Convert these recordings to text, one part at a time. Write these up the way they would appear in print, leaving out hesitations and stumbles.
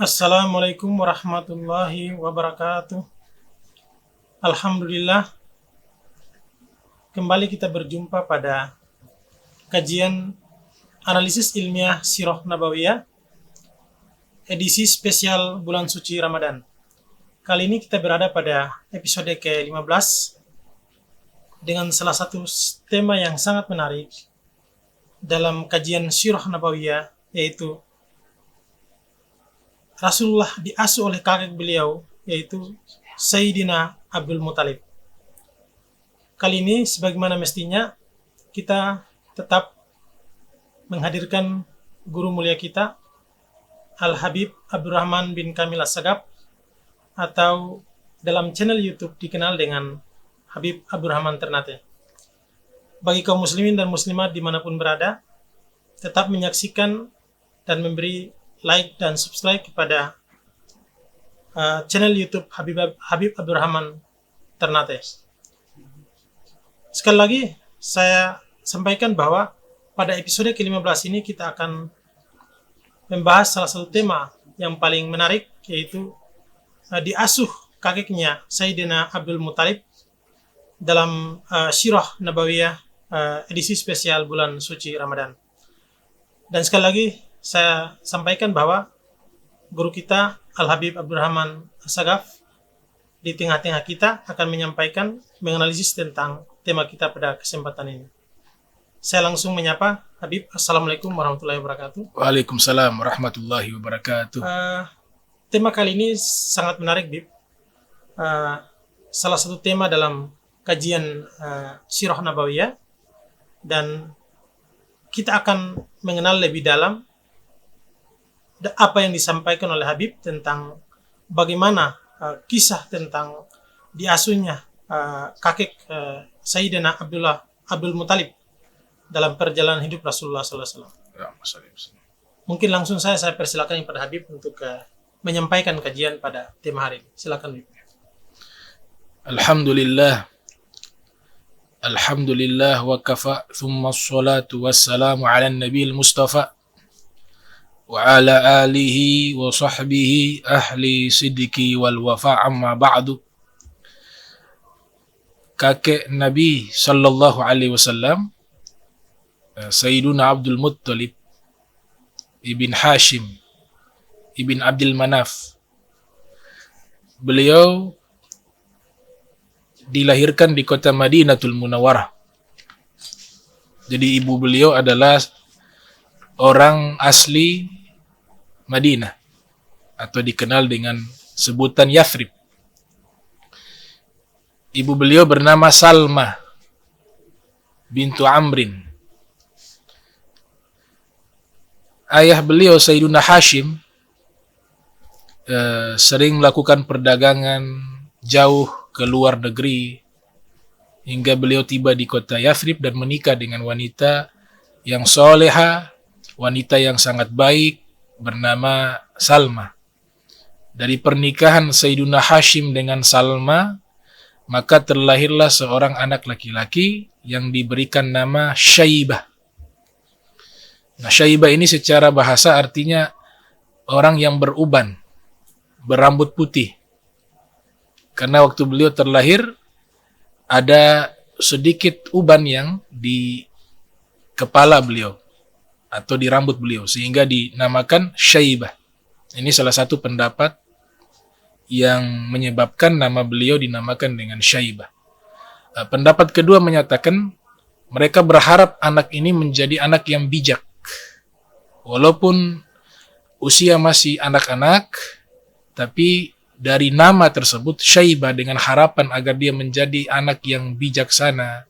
Assalamualaikum warahmatullahi wabarakatuh. Alhamdulillah, kembali kita berjumpa pada kajian analisis ilmiah Sirah Nabawiyah edisi spesial bulan suci Ramadan. Kali ini kita berada pada episode ke-15 dengan salah satu tema yang sangat menarik dalam kajian Sirah Nabawiyah, yaitu Rasulullah diasuh oleh kakek beliau, yaitu Sayyidina Abdul Muttalib. Kali ini sebagaimana mestinya kita tetap menghadirkan guru mulia kita, Al-Habib Abdurrahman bin Kamil As-Sagaf, atau dalam channel YouTube dikenal dengan Habib Abdurrahman Ternate. Bagi kaum muslimin dan muslimat dimanapun berada, tetap menyaksikan dan memberi like dan subscribe kepada channel YouTube Habib Abdurrahman Ternate. Sekali lagi saya sampaikan bahwa pada episode ke-15 ini kita akan membahas salah satu tema yang paling menarik, yaitu diasuh kakeknya Sayyidina Abdul Muttalib dalam Sirah Nabawiyah edisi spesial bulan suci Ramadan. Dan sekali lagi saya sampaikan bahwa guru kita Al-Habib Abdurrahman As-Sagaf di tengah-tengah kita akan menyampaikan, menganalisis tentang tema kita pada kesempatan ini. Saya langsung menyapa Habib. Assalamualaikum warahmatullahi wabarakatuh. Waalaikumsalam warahmatullahi wabarakatuh. Tema kali ini sangat menarik, Bib. Salah satu tema dalam kajian Sirah Nabawiyah, dan kita akan mengenal lebih dalam apa yang disampaikan oleh Habib tentang bagaimana kisah tentang diasuhnya kakek Sayyidina Abdul Muttalib dalam perjalanan hidup Rasulullah SAW. Mungkin langsung saya persilakan kepada Habib untuk menyampaikan kajian pada tema hari ini. Silakan, Habib. Alhamdulillah wa kafa, thumma assalatu wassalamu ala nabiyil mustafa wa ala alihi wa sahbihi ahli sidiki wal wafa, amma ba'du. Kakek Nabi sallallahu alaihi wasallam, Sayyiduna Abdul Muttalib ibn Hashim ibn Abdul Manaf, beliau dilahirkan di kota Madinatul Munawwarah. Jadi ibu beliau adalah orang asli Madinah, atau dikenal dengan sebutan Yathrib. Ibu beliau bernama Salma bintu Amrin. Ayah beliau Sayyiduna Hashim sering melakukan perdagangan jauh ke luar negeri hingga beliau tiba di kota Yathrib dan menikah dengan wanita yang soleha, wanita yang sangat baik bernama Salma. Dari pernikahan Sayyiduna Hashim dengan Salma, maka terlahirlah seorang anak laki-laki yang diberikan nama Syaibah. Nah, Syaibah ini secara bahasa artinya orang yang beruban, berambut putih. Karena waktu beliau terlahir ada sedikit uban yang di kepala beliau atau di rambut beliau, sehingga dinamakan Syaibah. Ini salah satu pendapat yang menyebabkan nama beliau dinamakan dengan Syaibah. Pendapat kedua menyatakan mereka berharap anak ini menjadi anak yang bijak. Walaupun usia masih anak-anak, tapi dari nama tersebut Syaibah, dengan harapan agar dia menjadi anak yang bijaksana,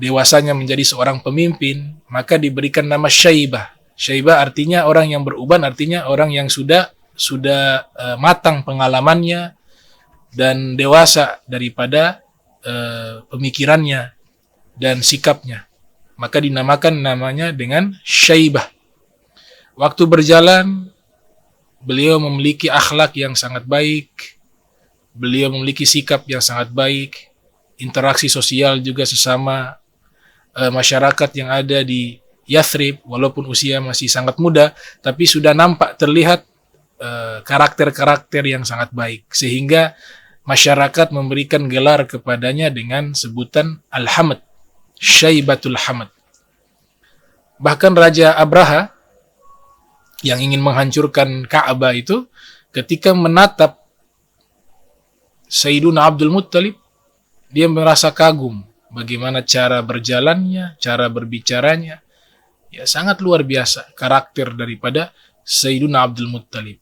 dewasanya menjadi seorang pemimpin, maka diberikan nama Syaibah. Syaibah artinya orang yang beruban, artinya orang yang sudah matang pengalamannya dan dewasa daripada pemikirannya dan sikapnya. Maka dinamakan namanya dengan Syaibah. Waktu berjalan, beliau memiliki akhlak yang sangat baik, beliau memiliki sikap yang sangat baik, interaksi sosial juga sesama masyarakat yang ada di Yathrib, walaupun usia masih sangat muda, tapi sudah nampak terlihat karakter-karakter yang sangat baik, sehingga masyarakat memberikan gelar kepadanya dengan sebutan Al-Hamad, Syaibatul Hamad. Bahkan Raja Abraha yang ingin menghancurkan Ka'bah itu, ketika menatap Sayyiduna Abdul Muttalib, dia merasa kagum bagaimana cara berjalannya, cara berbicaranya. Ya, sangat luar biasa karakter daripada Sayyiduna Abdul Muttalib.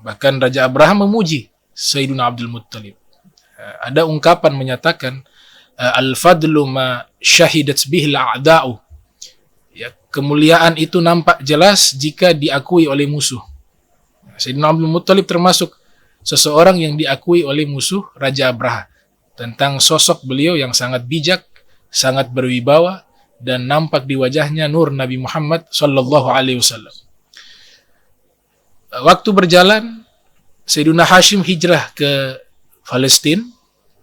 Bahkan Raja Abraham memuji Sayyiduna Abdul Muttalib. Ada ungkapan menyatakan, al-fadlu ma syahidat bihil a'da'u. Ya, kemuliaan itu nampak jelas jika diakui oleh musuh. Sayyidina Abdul Muttalib termasuk seseorang yang diakui oleh musuh Raja Abraha. Tentang sosok beliau yang sangat bijak, sangat berwibawa, dan nampak di wajahnya nur Nabi Muhammad sallallahu alaihi wasallam. Waktu berjalan, Sayyidina Hashim hijrah ke Palestina,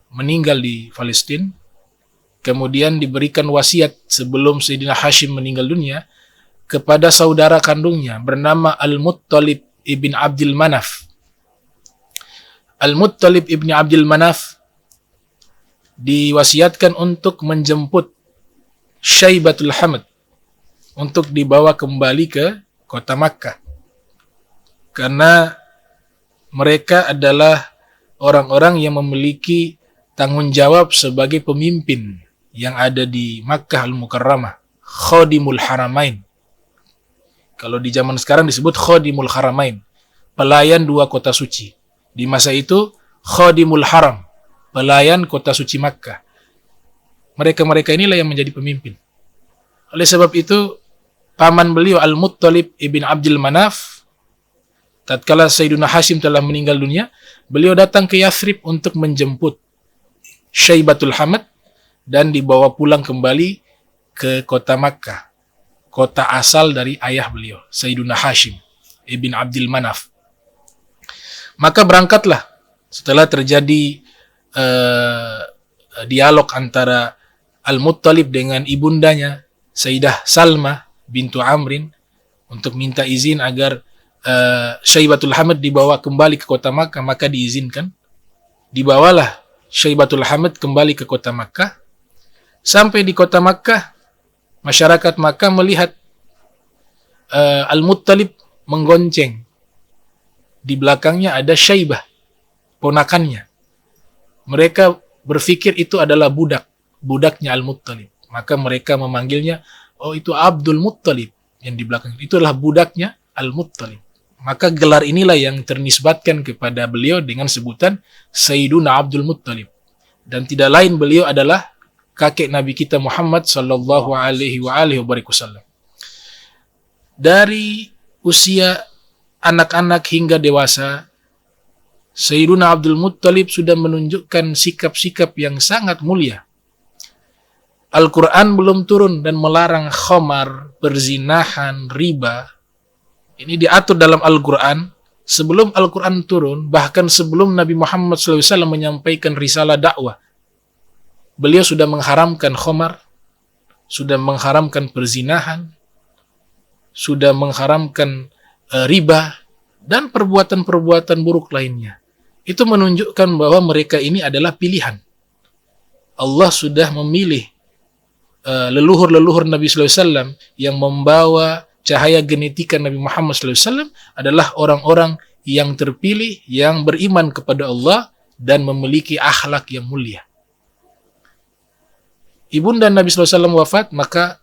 meninggal di Palestina. Kemudian diberikan wasiat sebelum Sayyidina Hashim meninggal dunia kepada saudara kandungnya bernama Al-Muttalib ibn Abdul Manaf. Al-Muttalib ibn Abdul Manaf diwasiatkan untuk menjemput Syaibatul Hamad untuk dibawa kembali ke kota Makkah. Karena mereka adalah orang-orang yang memiliki tanggung jawab sebagai pemimpin yang ada di Makkah Al-Mukarramah, Khadimul Haramain. Kalau di zaman sekarang disebut Khadimul Haramain, pelayan dua kota suci. Di masa itu Khadimul Haram, pelayan kota suci Makkah. Mereka-mereka inilah yang menjadi pemimpin. Oleh sebab itu, paman beliau Al-Muttalib ibn Abdul Manaf, tatkala Sayyidina Hashim telah meninggal dunia, beliau datang ke Yathrib untuk menjemput Syaibatul Hamad dan dibawa pulang kembali ke kota Makkah, kota asal dari ayah beliau, Sayyidina Hashim ibn Abdul Manaf. Maka berangkatlah setelah terjadi dialog antara Al-Muttalib dengan ibundanya Sayyidah Salma bintu Amrin untuk minta izin agar Syaibatul Hamad dibawa kembali ke kota Makkah, maka diizinkan. Dibawalah Syaibatul Hamad kembali ke kota Makkah. Sampai di kota Makkah, masyarakat Makkah melihat Al-Muttalib menggonceng. Di belakangnya ada Syaibah, ponakannya. Mereka berpikir itu adalah budaknya Al-Muttalib. Maka mereka memanggilnya, oh itu Abdul Muttalib yang di belakang. Itu adalah budaknya Al-Muttalib. Maka gelar inilah yang ternisbatkan kepada beliau dengan sebutan Sayyiduna Abdul Muttalib. Dan tidak lain beliau adalah kakek Nabi kita Muhammad sallallahu alaihi wasallam. Dari usia anak-anak hingga dewasa, Sayyiduna Abdul Muttalib sudah menunjukkan sikap-sikap yang sangat mulia. Al-Quran belum turun dan melarang khamar, perzinahan, riba. Ini diatur dalam Al-Quran. Sebelum Al-Quran turun, bahkan sebelum Nabi Muhammad SAW menyampaikan risalah dakwah, beliau sudah mengharamkan khamar, sudah mengharamkan perzinahan, sudah mengharamkan riba, dan perbuatan-perbuatan buruk lainnya. Itu menunjukkan bahwa mereka ini adalah pilihan. Allah sudah memilih leluhur-leluhur Nabi SAW yang membawa cahaya genetika Nabi Muhammad SAW adalah orang-orang yang terpilih, yang beriman kepada Allah dan memiliki akhlak yang mulia. Ibunda Nabi SAW wafat, maka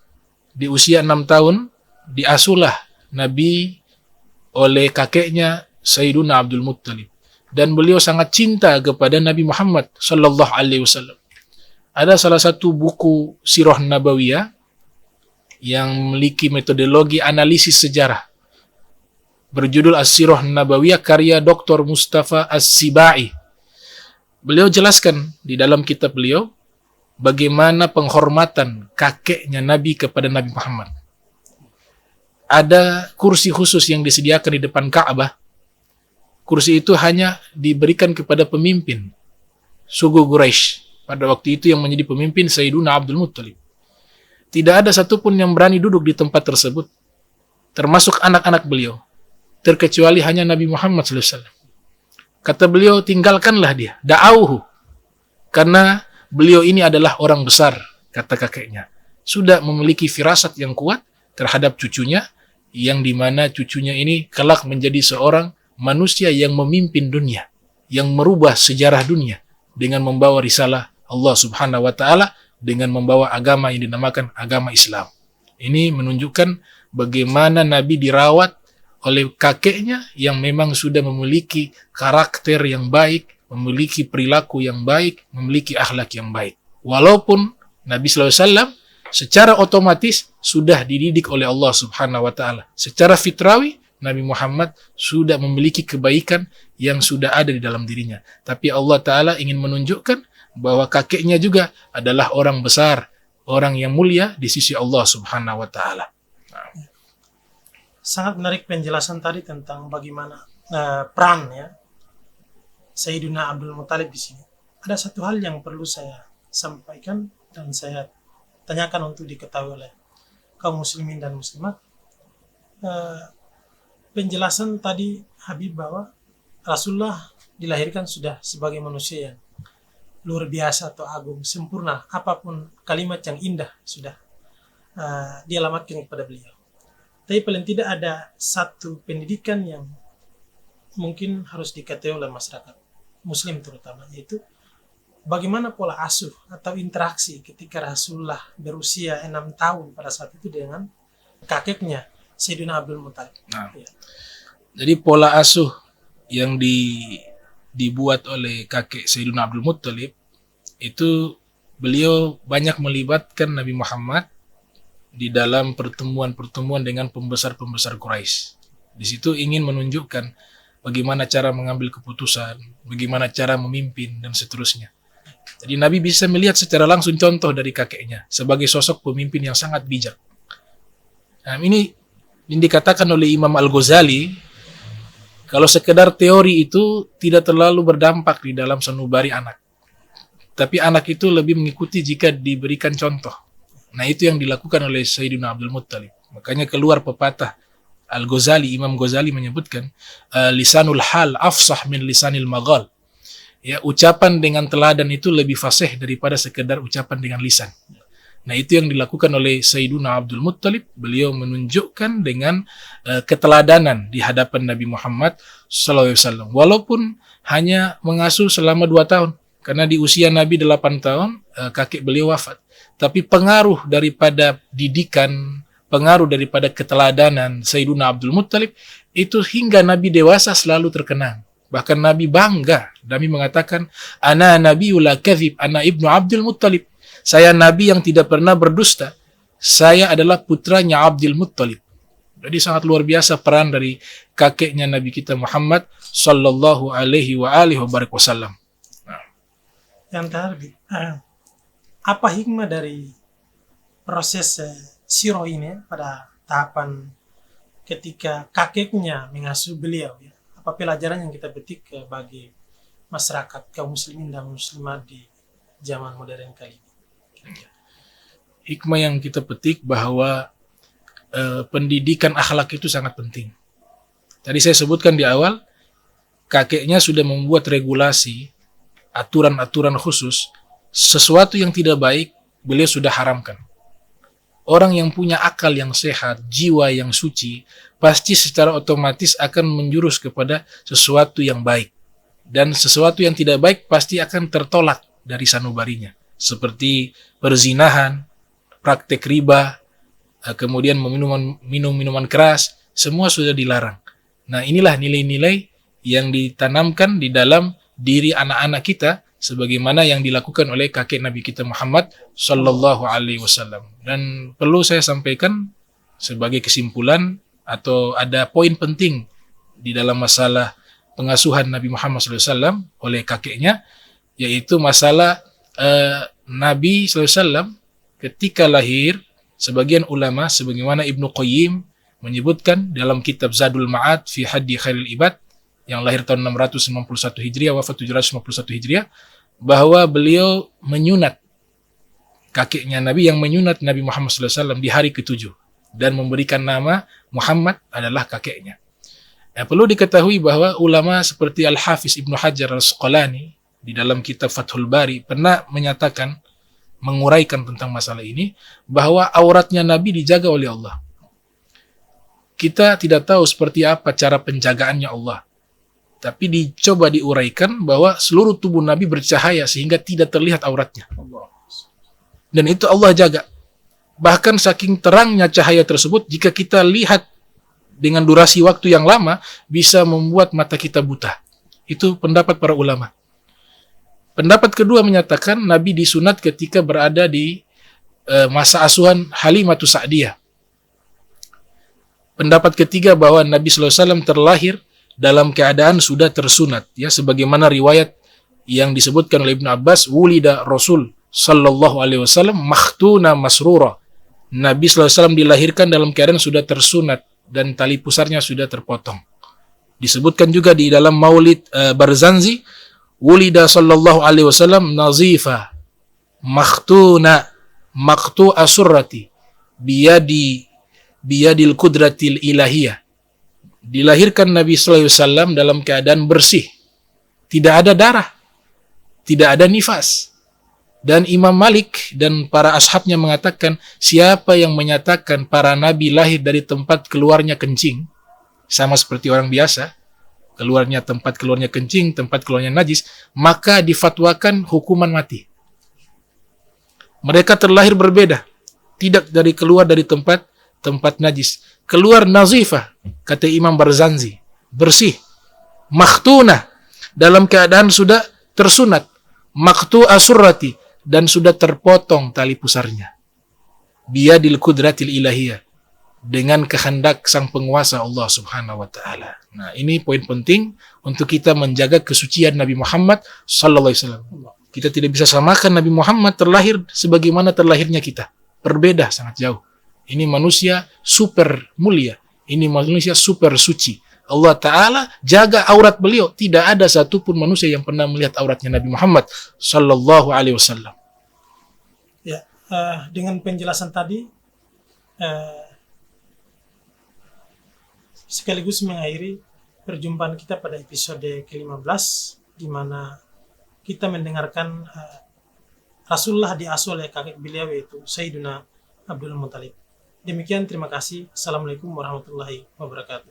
di usia 6 tahun diasuhlah Nabi oleh kakeknya Sayyiduna Abdul Muttalib. Dan beliau sangat cinta kepada Nabi Muhammad sallallahu alaihi wasallam. Ada salah satu buku Sirah Nabawiyah yang memiliki metodologi analisis sejarah berjudul As-Sirah Nabawiyah karya Dr. Mustafa As-Sibai. Beliau jelaskan di dalam kitab beliau bagaimana penghormatan kakeknya Nabi kepada Nabi Muhammad. Ada kursi khusus yang disediakan di depan Ka'bah. Kursi itu hanya diberikan kepada pemimpin suku Quraisy. Pada waktu itu yang menjadi pemimpin Sayyiduna Abdul Muttalib. Tidak ada satupun yang berani duduk di tempat tersebut, termasuk anak-anak beliau. terkecuali hanya Nabi Muhammad SAW. Kata beliau, tinggalkanlah dia, da'auhu. Karena beliau ini adalah orang besar, kata kakeknya. Sudah memiliki firasat yang kuat terhadap cucunya, yang dimana cucunya ini kelak menjadi seorang manusia yang memimpin dunia, yang merubah sejarah dunia dengan membawa risalah Allah Subhanahu wa Ta'ala, dengan membawa agama yang dinamakan agama Islam. Ini menunjukkan bagaimana Nabi dirawat oleh kakeknya yang memang sudah memiliki karakter yang baik, memiliki perilaku yang baik, memiliki akhlak yang baik. Walaupun Nabi SAW secara otomatis sudah dididik oleh Allah Subhanahu wa Ta'ala. Secara fitrawi, Nabi Muhammad sudah memiliki kebaikan yang sudah ada di dalam dirinya. Tapi Allah Ta'ala ingin menunjukkan bahwa kakeknya juga adalah orang besar, orang yang mulia di sisi Allah Subhanahu wa Ta'ala. Sangat menarik penjelasan tadi tentang bagaimana peran ya Sayyidina Abdul Muthalib di sini. Ada satu hal yang perlu saya sampaikan dan saya tanyakan untuk diketahui oleh kaum muslimin dan muslimat. Penjelasan tadi Habib bahwa Rasulullah dilahirkan sudah sebagai manusia yang luar biasa atau agung, sempurna, apapun kalimat yang indah sudah dialamatkan kepada beliau. Tapi paling tidak ada satu pendidikan yang mungkin harus diketahui oleh masyarakat muslim terutama, yaitu bagaimana pola asuh atau interaksi ketika Rasulullah berusia 6 tahun pada saat itu dengan kakeknya Sayyidina Abdul Muthalib. Nah, jadi pola asuh yang dibuat oleh kakek Sayyidina Abdul Muthalib itu, beliau banyak melibatkan Nabi Muhammad di dalam pertemuan-pertemuan dengan pembesar-pembesar Quraisy. Di situ ingin menunjukkan bagaimana cara mengambil keputusan, bagaimana cara memimpin, dan seterusnya. Jadi Nabi bisa melihat secara langsung contoh dari kakeknya sebagai sosok pemimpin yang sangat bijak. Nah, ini dikatakan oleh Imam Al-Ghazali, kalau sekedar teori itu tidak terlalu berdampak di dalam sanubari anak. Tapi anak itu lebih mengikuti jika diberikan contoh. Nah, itu yang dilakukan oleh Sayyidina Abdul Muthalib. Makanya keluar pepatah Al-Ghazali, Imam Ghazali menyebutkan, lisanul hal afsah min lisanil maghal. Ya, ucapan dengan teladan itu lebih fasih daripada sekedar ucapan dengan lisan. Nah, itu yang dilakukan oleh Sayyidina Abdul Muthalib. Beliau menunjukkan dengan keteladanan di hadapan Nabi Muhammad SAW. Walaupun hanya mengasuh selama 2 tahun. Karena di usia Nabi 8 tahun, kakek beliau wafat. Tapi pengaruh daripada didikan, pengaruh daripada keteladanan Sayyidina Abdul Muthalib, itu hingga Nabi dewasa selalu terkenang. Bahkan Nabi bangga. Nabi mengatakan, ana nabiyul la kadzib, ana ibnu Abdul Muthalib. Saya Nabi yang tidak pernah berdusta. Saya adalah putranya Abdul Muthalib. Jadi sangat luar biasa peran dari kakeknya Nabi kita Muhammad sallallahu alaihi wasallam. Yang terakhir, apa hikmah dari proses sirah ini pada tahapan ketika kakeknya mengasuh beliau? Ya? Apa pelajaran yang kita petik bagi masyarakat kaum muslimin dan muslimat di zaman modern kali ini? Hikmah yang kita petik bahwa pendidikan akhlak itu sangat penting. Tadi saya sebutkan di awal, kakeknya sudah membuat regulasi, aturan-aturan khusus, sesuatu yang tidak baik, beliau sudah haramkan. Orang yang punya akal yang sehat, jiwa yang suci, pasti secara otomatis akan menjurus kepada sesuatu yang baik. Dan sesuatu yang tidak baik pasti akan tertolak dari sanubarinya. Seperti perzinahan, praktek riba, kemudian minum minuman keras, semua sudah dilarang. Nah, inilah nilai-nilai yang ditanamkan di dalam diri anak-anak kita, sebagaimana yang dilakukan oleh kakek Nabi kita Muhammad sallallahu alaihi wasallam. Dan perlu saya sampaikan sebagai kesimpulan, atau ada poin penting di dalam masalah pengasuhan Nabi Muhammad sallallahu alaihi wasallam oleh kakeknya, yaitu masalah Nabi sallallahu alaihi wasallam ketika lahir. Sebagian ulama sebagaimana Ibnu Qayyim menyebutkan dalam kitab Zadul Ma'ad fi Hadi Khairil Ibad, yang lahir tahun 691 Hijriah, wafat 751 Hijriah, bahwa beliau menyunat kakeknya Nabi, yang menyunat Nabi Muhammad SAW di hari ke-7 dan memberikan nama Muhammad adalah kakeknya. Perlu diketahui bahwa ulama seperti Al-Hafiz Ibnu Hajar Al-Asqalani di dalam kitab Fathul Bari pernah menyatakan, menguraikan tentang masalah ini, bahwa auratnya Nabi dijaga oleh Allah. Kita tidak tahu seperti apa cara penjagaannya Allah, tapi dicoba diuraikan bahwa seluruh tubuh Nabi bercahaya sehingga tidak terlihat auratnya. Dan itu Allah jaga. Bahkan saking terangnya cahaya tersebut, jika kita lihat dengan durasi waktu yang lama, bisa membuat mata kita buta. Itu pendapat para ulama. Pendapat kedua menyatakan Nabi disunat ketika berada di masa asuhan Halimatus Sa'diyah. Pendapat ketiga bahwa Nabi SAW terlahir dalam keadaan sudah tersunat, ya, sebagaimana riwayat yang disebutkan oleh Ibnu Abbas, wulida Rasul sallallahu alaihi wasallam makhtuna masrura. Nabi SAW dilahirkan dalam keadaan sudah tersunat dan tali pusarnya sudah terpotong. Disebutkan juga di dalam Maulid Barzanji, wulida sallallahu alaihi wasallam nazifa makhtuna maktu asurrati biyadil kudratil ilahiyah. Dilahirkan Nabi sallallahu alaihi wasallam dalam keadaan bersih, tidak ada darah, tidak ada nifas. Dan Imam Malik dan para ashabnya mengatakan, siapa yang menyatakan para nabi lahir dari tempat keluarnya kencing, sama seperti orang biasa, tempat keluarnya kencing, tempat keluarnya najis, maka difatwakan hukuman mati. Mereka terlahir berbeda, tidak keluar dari tempat najis, keluar nazifah, kata Imam Barzanji, bersih, makhtuna, dalam keadaan sudah tersunat, maktu asurrati, dan sudah terpotong tali pusarnya, biyadil kudratil ilahiyah, dengan kehendak sang penguasa Allah subhanahu wa ta'ala. Nah, ini poin penting untuk kita menjaga kesucian Nabi Muhammad sallallahu alaihi wasallam. Kita tidak bisa samakan Nabi Muhammad terlahir sebagaimana terlahirnya kita. Berbeda sangat jauh. Ini manusia super mulia. Ini manusia super suci. Allah Ta'ala jaga aurat beliau. Tidak ada satupun manusia yang pernah melihat auratnya Nabi Muhammad sallallahu alaihi wasallam. Ya, dengan penjelasan tadi, sekaligus mengakhiri perjumpaan kita pada episode ke-15, di mana kita mendengarkan Rasulullah diasuh oleh kakek beliau, yaitu Sayyiduna Abdul Muttalib. Demikian, terima kasih. Assalamualaikum warahmatullahi wabarakatuh.